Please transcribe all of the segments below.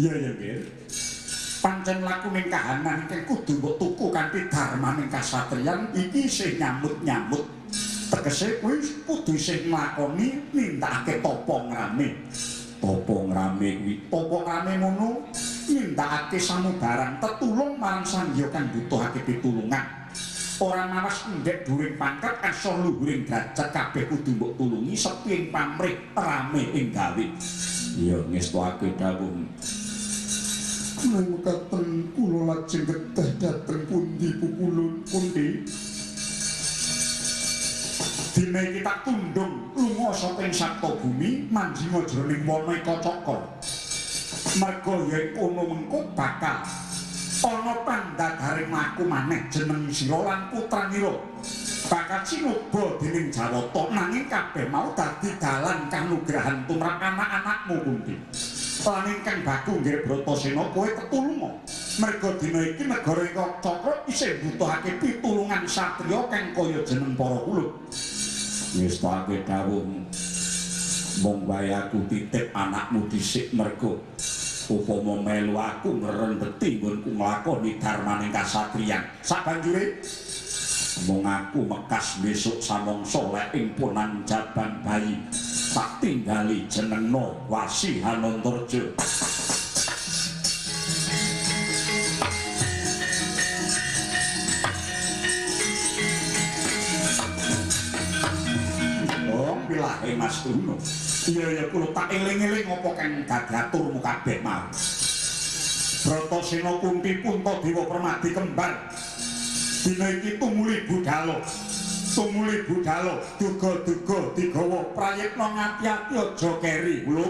Iya ya nggih. Pancen lakuning kahanan iki kudu mbok tuku kanthi darmaning kasatriyan iki sing nyambut-nyambut. Tegese kuwi kudu sing nglakoni nindakake tapa ngrame. Tapa ngrame kuwi, tapa ngrame ngono nindakake samubarang tetulung marang sangya kang butuhake pitulungan. Ora mawas ndek dhuwuring pangkat asor luhuring derajat kabeh kudu mbok tulungi seping pamrih rame ing gawe. Iya ngestuake dawuh. Mekaten kula lajeng kedah dhateng pundi pukulun pundi. Dina iki tak tundung lunga saka ing sapta bumi manjing jroning wana kocokol. Merga yen kono mengko bakal ana pandhadharing mlaku maneh jeneng sira lan putranira bakal sinuba dening Jawata nanging kabeh mau dadi dalan kanugrahan tumrap anak-anakmu Kunti. Lan ingkang baku nggih Bratasena kowe tetulunga. Merga dina iki negara Cakra isih butuhake pitulungan satriya kang kaya jeneng para ulun. Wis tak dawuh mung wae aku titip anakmu dhisik merga upama melu aku ngrendeti nggonku nglakoni darmaning kasatriyan. Sabanjure mung aku mekas besok samangsa lek ing punan jaban bayi tak tinggali jenengna Wasi Hanantarja. Oh, bilahe Mas Tuna. Iya kula tak eling-eling apa kang gadaturmu kabeh mau. Bratasena Kunti Puntadewa Permadi kembar. Dina iki tumuli budhalo. Tumuli budhalo duga-duga digawa prayitna ngati-ati aja keri lho.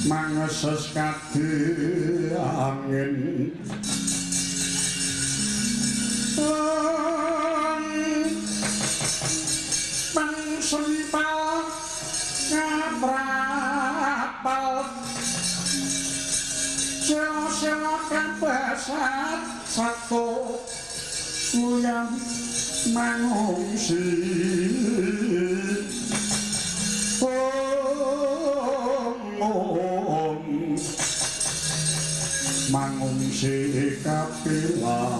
mangeses kadhe angin pangsempal ngabrapal sila kabasat satu kuyang mangungsi mangungsi kapilayu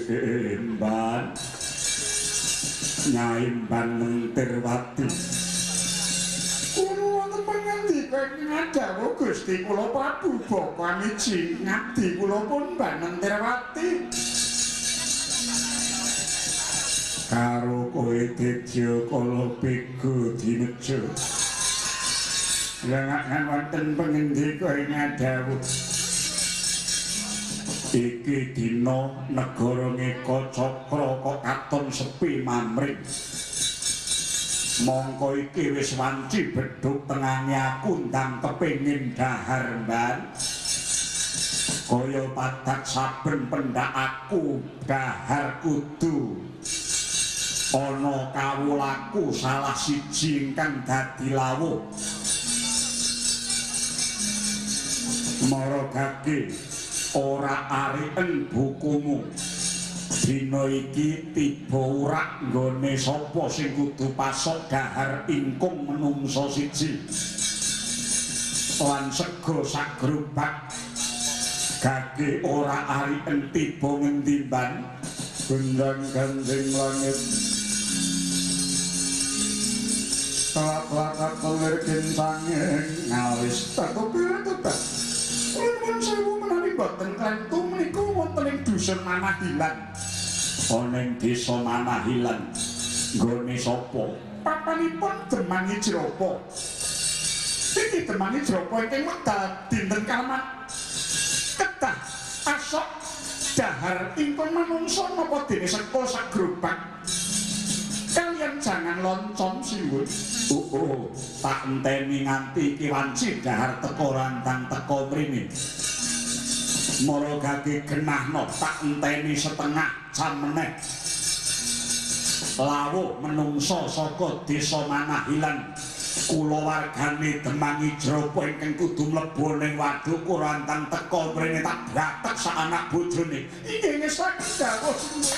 Imban Nyaimban Mentirwati kulo wonten pangandika ngadawu Gusti kula Prabu Bakamiji ngabdi kula pun Mbak Mentirwati karo kowe Dedya kala bego dinejo lengakan wonten pangandika ngadawu iki dina negara Ngeka Cakra kok katon sepi mamring mongko iki wis wanci bedhug tengange aku ndang kepengin dahar mban kaya padak saben pendak aku dahar kudu ana kawulaku salah siji ingkang dadi lawuh maragake ora arien bukumu dina iki tiba urak nggone sapa sing kudu pasok dahar ingkung menungsa siji lan sego sak grobak gage ora arien tiba ngendi ban gendang gandeng langit kelak-kelak kelir sanging ngalis tetep Nuwun sewu menawi boten klentu menika wonten ing dusun Manahilan. Ana ing desa Manahilan. Nggone sapa? Papanipun Demangi Jrapa. Iki Demangi Jrapa ingkang wekdal dinten Kalamat kedah asok dahar ingkang manungsa napa dene seka sak grobak. Kalian jangan loncom simbun. Tak enteni nganti iki wanci dahar teko rantang teko mrene. Maragake genahno tak enteni setengah jam meneh. Lawuh menungsa saka desa Manahilan kulawargane Demangi Jrapa ingkang kudu mlebu ning waduk rantang teko mrene tak bratek sak anak bojone. Inggih ngesaken dawuh simbun.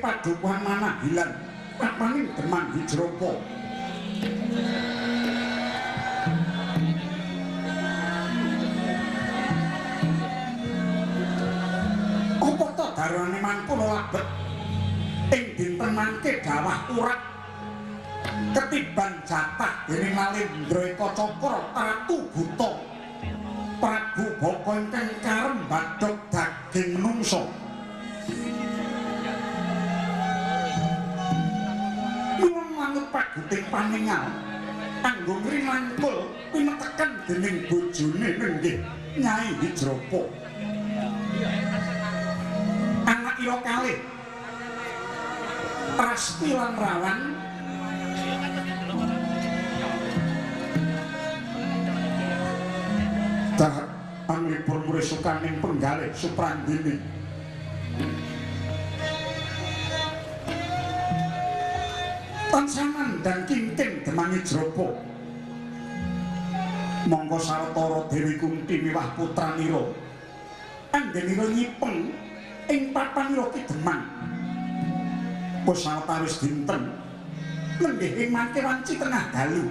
Padukuhan Manahilan papaning Demangi Jrapa apa to darane mangkula labet ing dinten mangke dawah urak ketiban jatah dening Nalendra Eka Cakra Ratu Buta Prabu Baka ingkang karembadhok daging menungsa. Mula manut paguting paningal kanggo ngrimangkul pineteken dening bojone nenggih Nyai Hijrapa. Anak ira kalih Prasti lan Rawan dahat panglipur mresukaning penggalih Suprandini. Tansah mandhang kingking Demang Hijrapa. Monggo sawetara Dewi Kunti miwah putranira anggenira nyipeng ing papanira Ki Demang. Wis sawetawis dinten lenggih ing mangke wanci tengah dalu.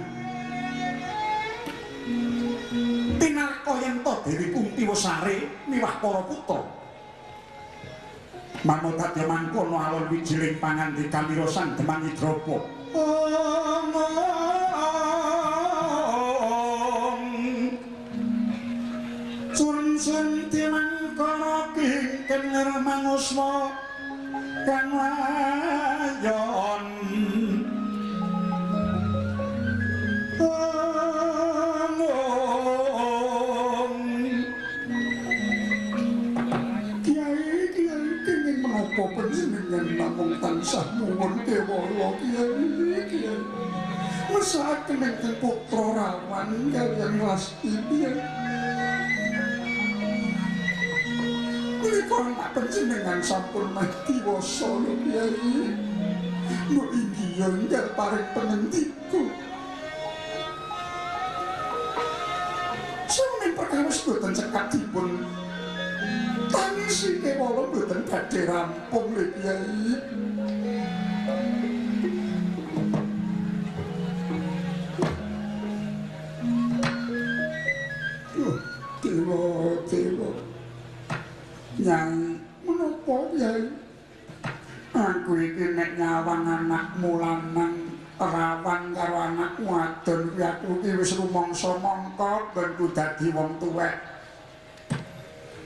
Tinarka yen to Dewi Kunti wis sare miwah para putra. Manut dadi mangkono alon wijiling pangandikanira Sang Demang Hijrapa. Sun timangkana kingken manguswa kang layon Kiai kenging menapa panjenengan namung tansah nuwun kewala Kiai mesaken ing putra Rawan kaliyan Rasti Menika anak panjenengan sampun diwasa lho Kyai. Mbok inggih enggal paring penendiku. Sampun perkawis boten cekap dipun tangisi kewala boten badhe rampung lho Kyai. Dewa Nyai, menapa Nyai? Aku iki nek nyawang anakmu lanang Rawan karo anak wadon kuwi aku iki wis rumangsa mangka ben ku dadi wong tuwek.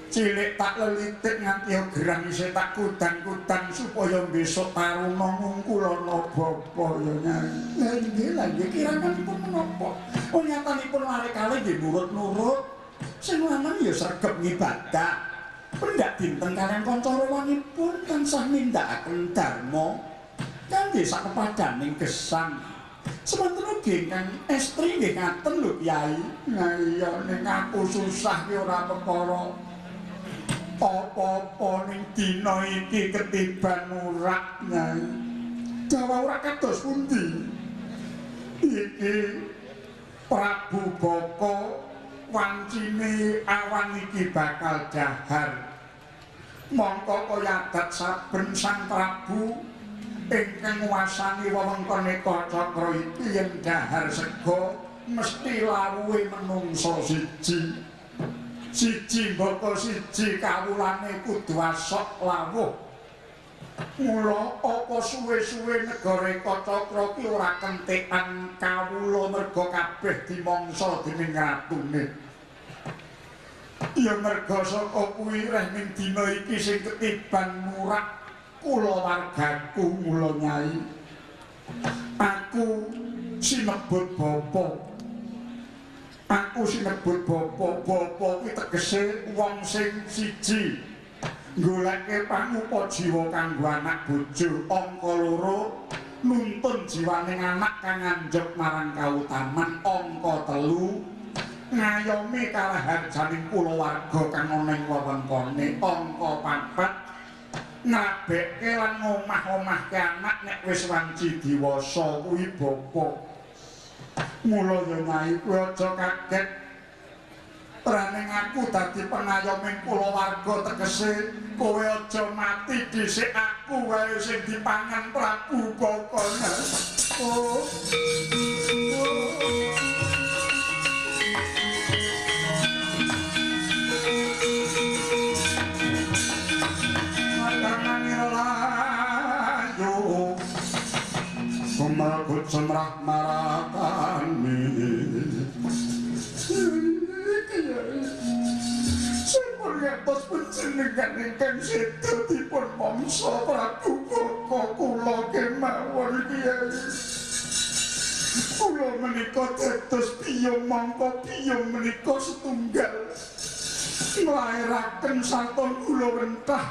Cilik tak lelitik nganti gerang isih tak kudang-kudang supaya besok taruna ngungkulana bapa ya Nyai. Lah nggih kiranganipun menapa? Oh nyatanipun lare kalih nggih nurut-nurut. Sing lanang ya sregep ngibadah. Pendak dinten kalian kanca rawanipun tansah nindakaken dharma kangge sakepadaning gesang. Semanten ugi ingkang estri nggih ngaten lho Kyai. Nah iya ning aku susah ki ora perkara apa-apa ning dina iki ketiban murak Nyai. Jawa ora kados pundi. Iki Prabu Baka wancine awan iki bakal dahar. Mongko kaya adat saben Sang Prabu ingkang nguwasani wewengkon Eka Cakra iki yen dahar sega mesti lawuhe menungsa siji. Siji mbaka siji kawulane kudu asok lawuh. Mula apa suwe-suwe negara Eka Cakra ki ora kentekan kawula merga kabeh dimangsa dening ratune. Ya merga saka kuwi reh ning dina iki sing ketiban murak kula wargaku mula Nyai. Aku sinebut bapa. Aku sinebut bapa. Bapa kuwi tegese wong sing siji. Goleke pangupa jiwa kanggo anak bojo angka loro nuntun jiwaning anak kang anjep marang kautaman angka telu ngayomi kalaharjaning kulawarga kang ana ing wewengkone angka papat ngabekke lan ngomah-omahke anak nek wis wanci diwasa kuwi bapa. Mula ya Nyai kuwi aja kaget praning aku dadi pengayoming kulawarga tegese kowe aja mati dhisik aku wae sing dipangan Prabu Baka. Oh. Kumal kutsun lemrah marakani sampun ngertos panjenengan ingkang seda dipun mangsa Prabu Boko kula kemawon Kyai. Kula menika dados piyong mangka piyong menika setunggal nglairaken sarta kula wentah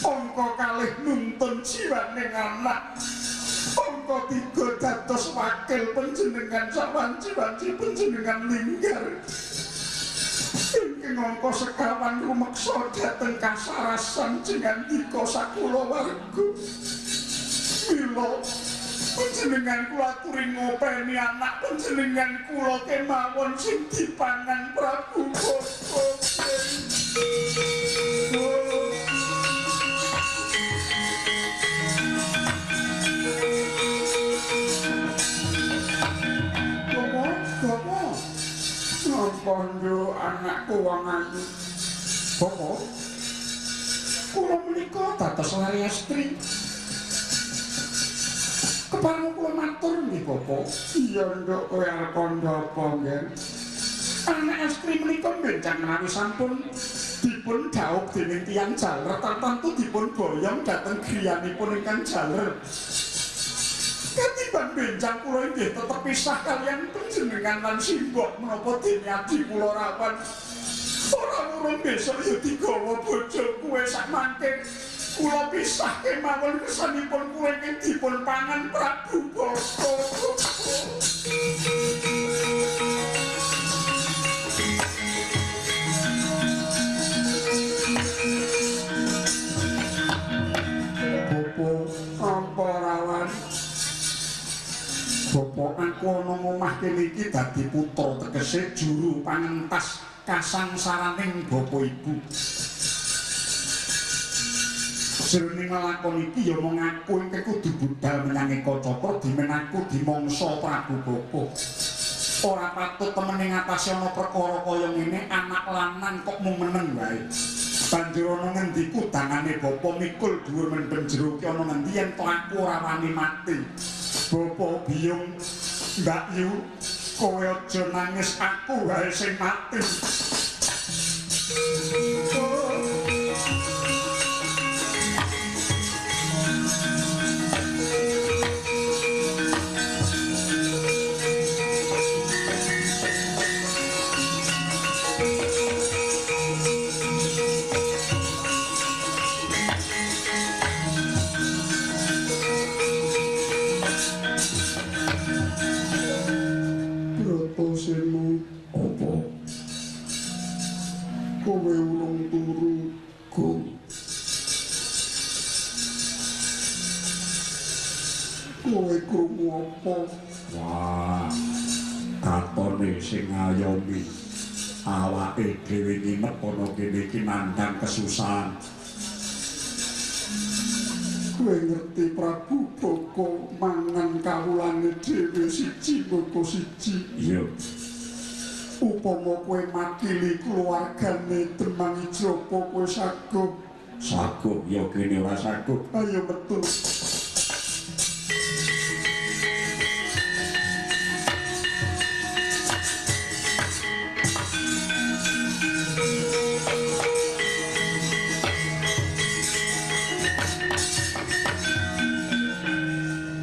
angka kalih nuntun jiwaning anak angka 3 dados wakil panjenengan sawanci-wanci panjenengan linggar ingkang angka sekawan rumeksa dhateng kasarasan jenengan dika sakulawarga mila panjenengan kula aturi ngopeni anak panjenengan kula kemawon sing dipangan Prabu Boko. Kondo anakku wong ayu. Boko. Kula menika dados lari estri. Kepareng kula matur nggih Boko. Iya nduk kowe arep kandha apa nggih? Anak estri menika benjang menawi sampun dipun dhaup dening tiyang jaler tartamtu dipun boyong dhateng griyanipun ingkang jaler. Katiban benjang kula inggih tetep pisah kaliyan panjenengan lan simbok menapa dene adi kula rawan. Ora urung besok ya digawa bojo kuwe sak mangke. Kula pisah kemawon kesanipun kuwe ing dipun pangan Prabu Boko. Bopo ampa rawan. Bapak aku ana ngomah kene iki dadi putra tegese juru pangentas kasangsaraning bapa ibu. Jroning lakon iki ya mung aku ingkang kudu budal menyang Eka Cakra dimen aku dimangsa Prabu Boko. Ora patut temene ngatasi ana perkara kaya ngene anak lanang kok mung meneng wae. Banjur ana ngendiku dangane bapa mikul dhuwur men penjero ki ana ngendi yen to aku ora wani mati. Bapa biyung Mbak Yu kowe aja nangis aku wae sing mati. Kowe ulung turu Gong. Kowe krungu apa? Wah, katone sing ngayomi awake dhewe nginep ana kene iki nandhang kesusahan. Kowe ngerti Prabu Boko mangan kawulane dhewe siji boko siji. Iya. Upama kowe makili keluargane Demang Ijapa kowe sagup. Sagup ya kene ora sagup. Ayo betul.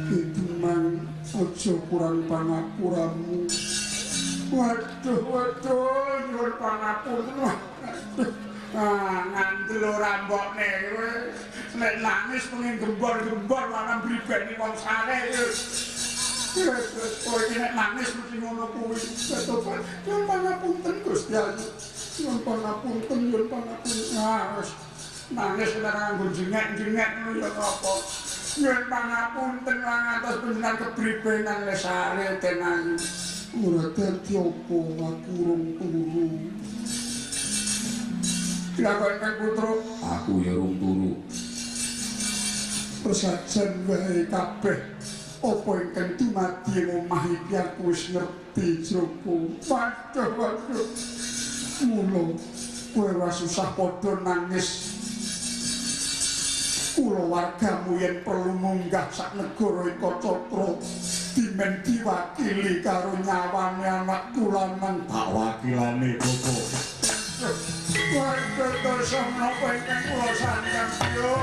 Demang aja kurang pangapuramu. Waduh, nyuwun pangapunten. Ngandel ora mbokne kowe. Nek nangis pengen gembor-gembor lan bribeni wong saleh. Kowe iki nek nangis mesti ngono kuwi. Nyuwun pangapunten Gusti Ayu. Nyuwun pangapunten, nyuwun pangapunten. Wis nangis ora nganggo jengek-jengek ngono ya apa. Nyuwun pangapunten lan ngantos panjenengan kebribenan lesare tenan. Ora dadi apa aku urung turu. Lakon Kang Putra, aku ya urung turu. Persajan wae kabeh apa ingkang dumadi ing omah iki aku wis ngerti Joko. Waduh. Mula kowe ora susah padha nangis. Kula wargamu yen perlu munggah sak negara Eka Cakra. dimen diwakili karo nyawane anak kula nang tak wakilane Bobo. Wah, dosa menapa ingkang kula sandang yo.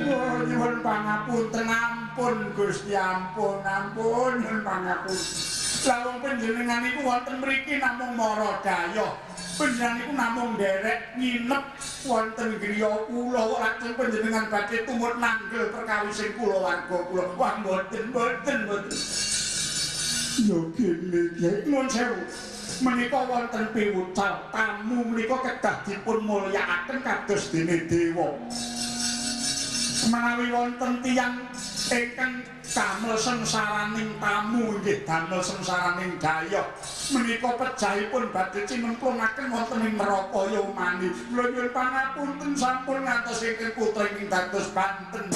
Wah, nyuwun pangapunten ampun Gusti ampun nyuwun pangapunten. Lah wong panjenengan iku wonten mriki namung mara daya. Panjenengan iku namung nderek nginep wonten griya kula lajeng panjenengan badhe tumut nanggel perkawisan kula warga kula. Wah mboten. Yo kene ya nuwun sewu. Menika wonten piwucal tamu menika kedah dipun mulyakaken kados dene dewa. Menawi wonten tiyang ingkang damel sengsaraning tamu nggih damel sengsaraning daya menika pejahipun badhe cinemplungaken wonten ing neraka Yomani. Kula nyuwun pangapunten sampun ngantos ingkang putra ingkang dados banten.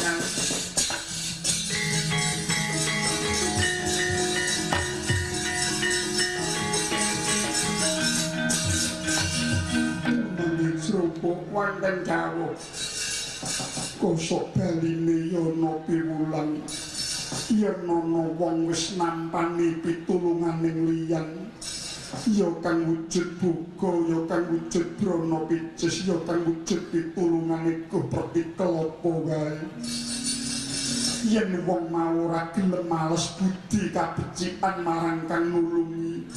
Srupuk wonten dawuh kosok baline yana piwulan yen ana wong wis nampani pitulunganing liyan ya kang wujud buka ya kang wujud brana picis ya kang wujud pitulungane kuperti kelapa wae yen wong mau ora gelem males budi kabecikan marang kang nulungi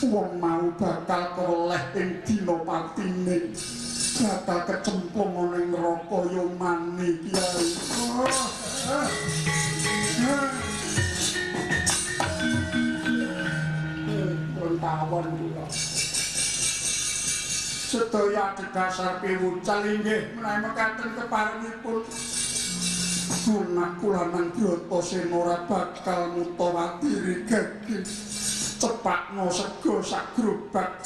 wong mau bakal koleh ing dina patine bakal kecemplung ana ing neraka Yomani Kyai. Tawon kula. Sedaya adhedhasar piwucal inggih menawi mekaten keparengipun. Anak kula nang Bratasena ora bakal mutawati rigagi. Cepakno sego sak grobak.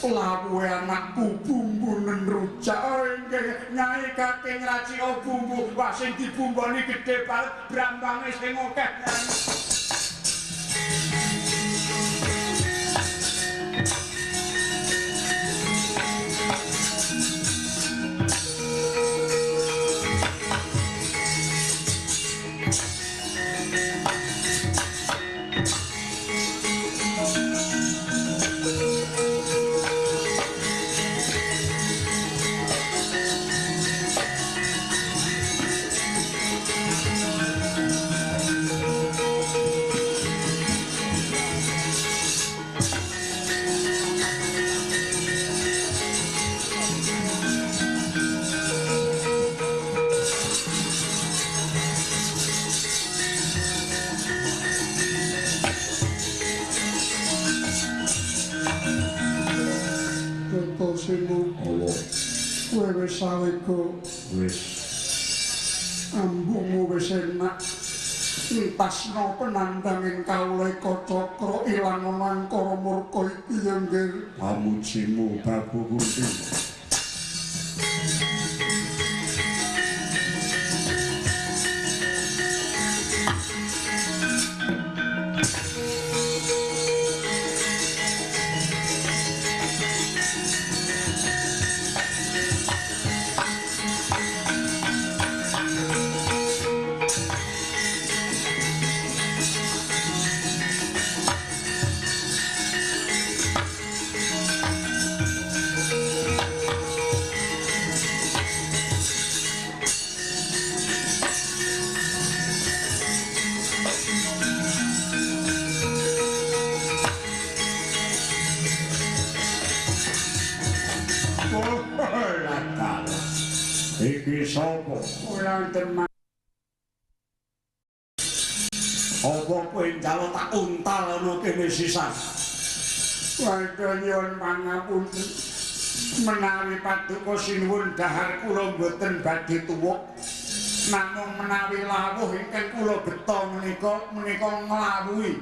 Lawuhe anakku bumbunen rujak inggih Nyai Kakeng racika bumbu wah sing dibumboni gedhe banget brambange sing akeh kowe wis sawego wis ambumu wis enak entasno penandanging kawula Kacakra ilang ana angkara murka iki ya nggih pamujimu Babu Kunti. Iki sapa? Ora teman. Apa kowe njaluk tak untal ana kene sisan? Waduh nyuwun pangapunten. Menawi paduka sinuwun dahar kula mboten badhe tuwuk. Namung menawi lawuh ingkang kula beta menika nglawuhi.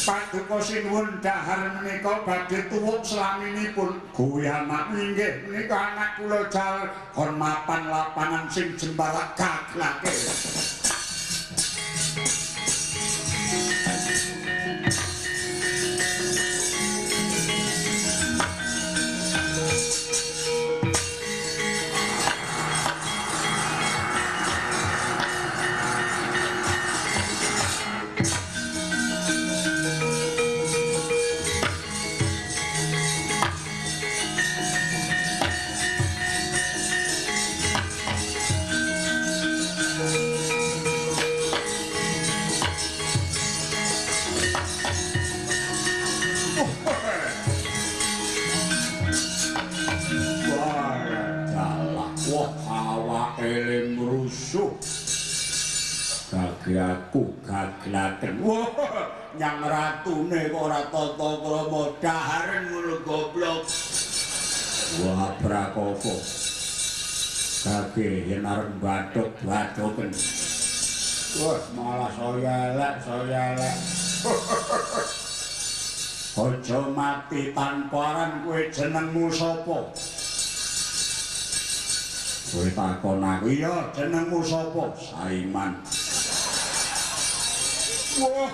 Paduka sinuwun dahar menika badhe tuwuk slaminipun. Kuwi anak inggih menika anak kula jal kon mapan lapangan sing jembarak gaglake. Lagi aku gaglaken. Wah, nyang ratune kok ora tata krama daharen ngono goblok. Wah, prakopo. Kage yen arep bathuk-bathuken. Wah, malah saya elek. Aja mati tanpa aran kowe jenengmu sapa? Kowe takon aku, iya jenengmu sapa? Saiman. Wah,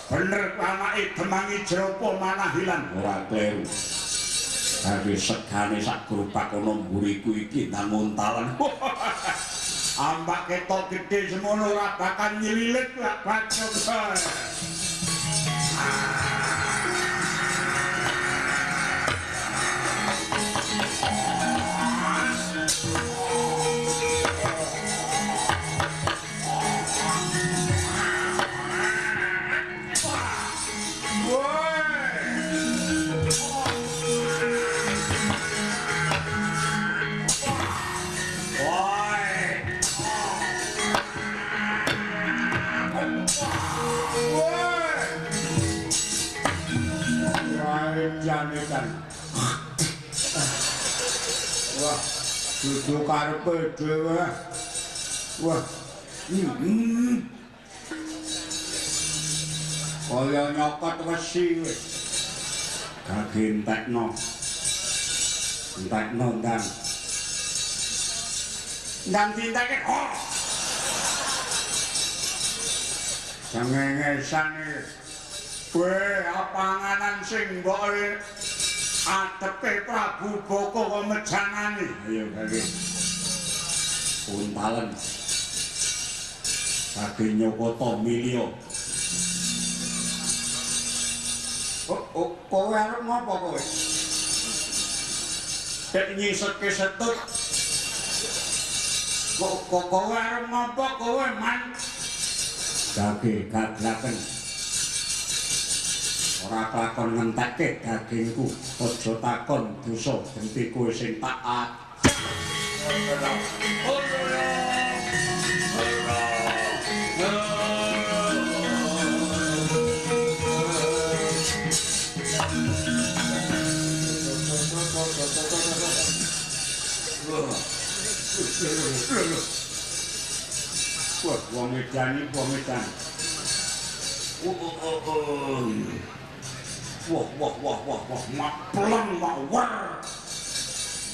bener anake Demangi Jropo manah ilang ora kleru. Tapi segane sak grupak ana mburiku iki nanguntalan. Ambak ketok gedhe semono ora bakal nylilit lak bacok. Jane-jane. Wah, dudu karepe dhewe. Wah. Kaya nyokot wesi wis. Gage entekno. Entekno ndang. Ndang dinteke. Oh. Jangengesane. Kowe apanganan sing mbok adepe Prabu Boko kok mejanane. Ayo Gage. Untalen. Gage Nyokota Milya. Oh, kowe arep ngopo kowe? Dek nyisetke setut. Kok kowe arep ngopo kowe, Man? Gage gaglaken. Ora takon ngentekke dagingku, aja takon dosa gentiku sing taat. Wah, wong edan. Wah, mapleng mawar.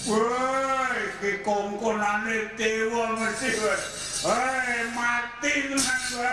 Woi, iki kongkonane dewa mesti kowe. Hei, mati tenan kowe.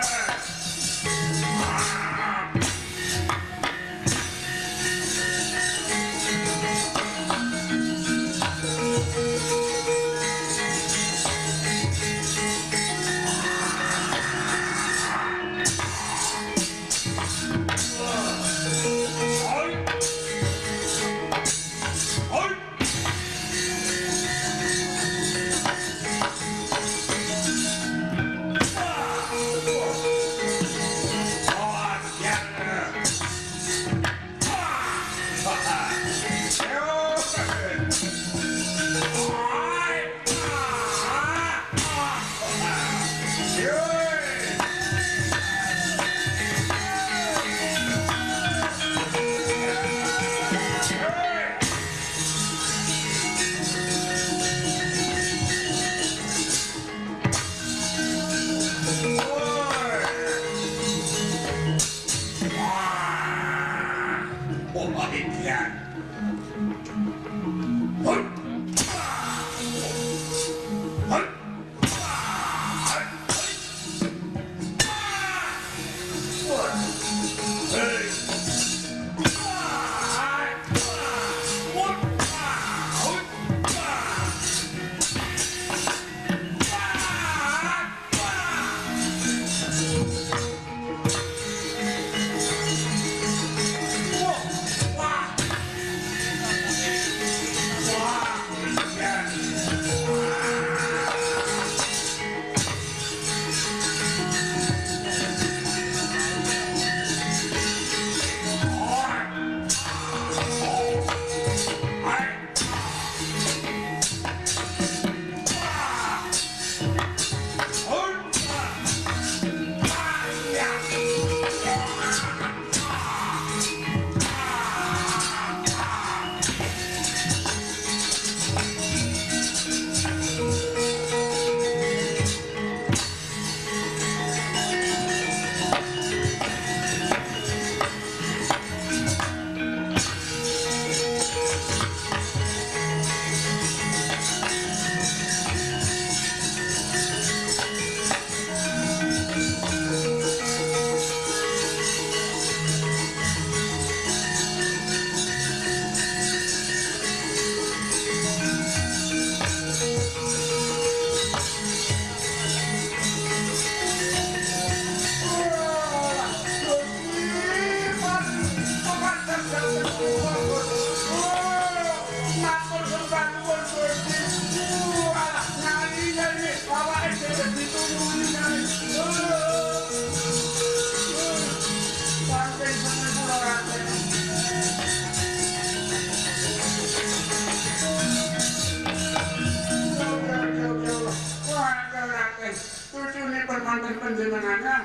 semanten panjenengan.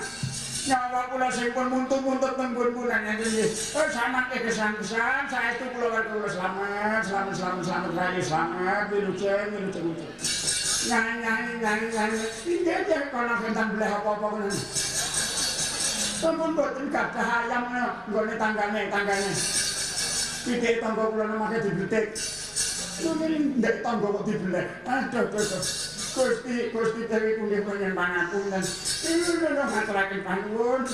Nyawa kula sing pun muntut-muntut tembun kula nggih. Samangke kesan-kesan saestu kula kula selamat rayi selamat wilujeng. Nyanyi. Inggih kono bentang bleh apa-apa kono. Sampun boten gadah ayam nggone tanggane. Pitik tangga kula nemake dibetik. Nggih ndek tangga kok dibelah. Aduh. Gusti Dewi kunggih panjenengan pangapunten. Ngaturaken panuwun.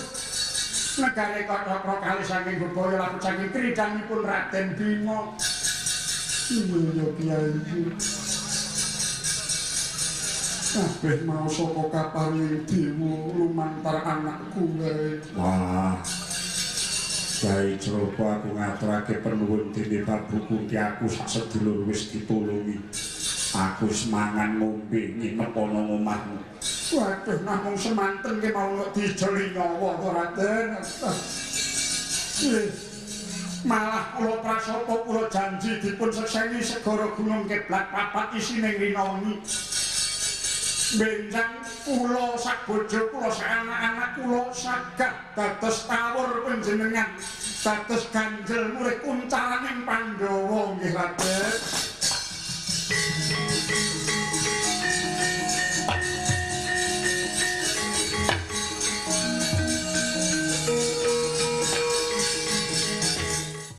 Negare Kotokro kalih saking bebaya laku saking kridangipun Raden Bima. Iya Kyai. Kabeh mau saka kaparing dewa lumantar anakku wae. Wah. Kyai Ceroba aku ngaturake penuwun dene Prabu Kunti aku sak sedulur wis ditulungi. Aku semangan ngombe nginep ana omahmu. Waduh namung semanten ki mau dijeli nyawa to Raden. Malah kula prasopo kula janji dipun sekseni segara gunung keblat papat isine rinawangi. Benjang kula sak bojo kula sak anak-anak kula saged dados tawur panjenengan. Dados ganjel murid kuncaraning Pandhawa nggih Raden.